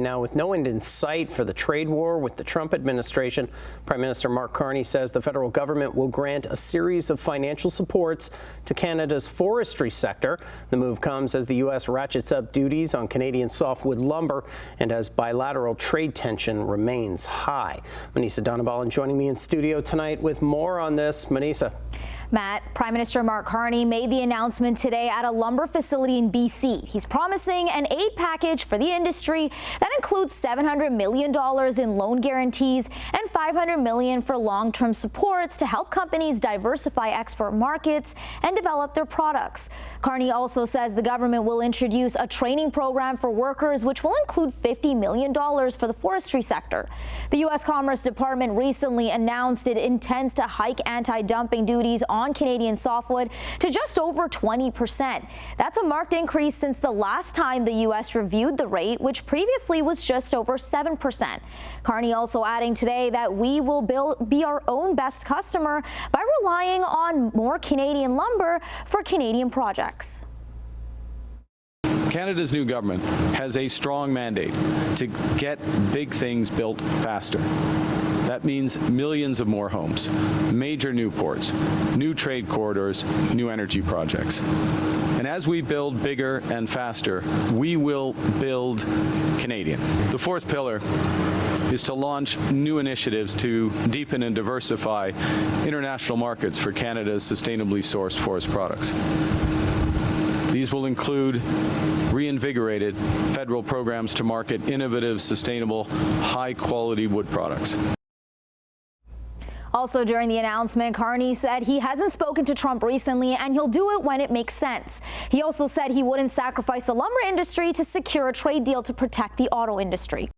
Now, with no end in sight for the trade war with the Trump administration, Prime Minister Mark Carney says the federal government will grant a series of financial supports to Canada's forestry sector. The move comes as the U.S. ratchets up duties on Canadian softwood lumber and as bilateral trade tension remains high. Manisa Donabalan joining me in studio tonight with more on this. Manisa. Matt, Prime Minister Mark Carney made the announcement today at a lumber facility in BC. He's promising an aid package for the industry that includes $700 million in loan guarantees and $500 million for long-term supports to help companies diversify export markets and develop their products. Carney also says the government will introduce a training program for workers, which will include $50 million for the forestry sector. The U.S. Commerce Department recently announced it intends to hike anti-dumping duties on Canadian softwood to just over 20%. That's a marked increase since the last time the U.S. reviewed the rate, which previously was just over 7%. Carney also adding today that we will be our own best customer by relying on more Canadian lumber for Canadian projects. Canada's new government has a strong mandate to get big things built faster. That means millions of more homes, major new ports, new trade corridors, new energy projects. And as we build bigger and faster, we will build Canadian. The fourth pillar is to launch new initiatives to deepen and diversify international markets for Canada's sustainably sourced forest products. These will include reinvigorated federal programs to market innovative, sustainable, high-quality wood products. Also during the announcement, Carney said he hasn't spoken to Trump recently and he'll do it when it makes sense. He also said he wouldn't sacrifice the lumber industry to secure a trade deal to protect the auto industry.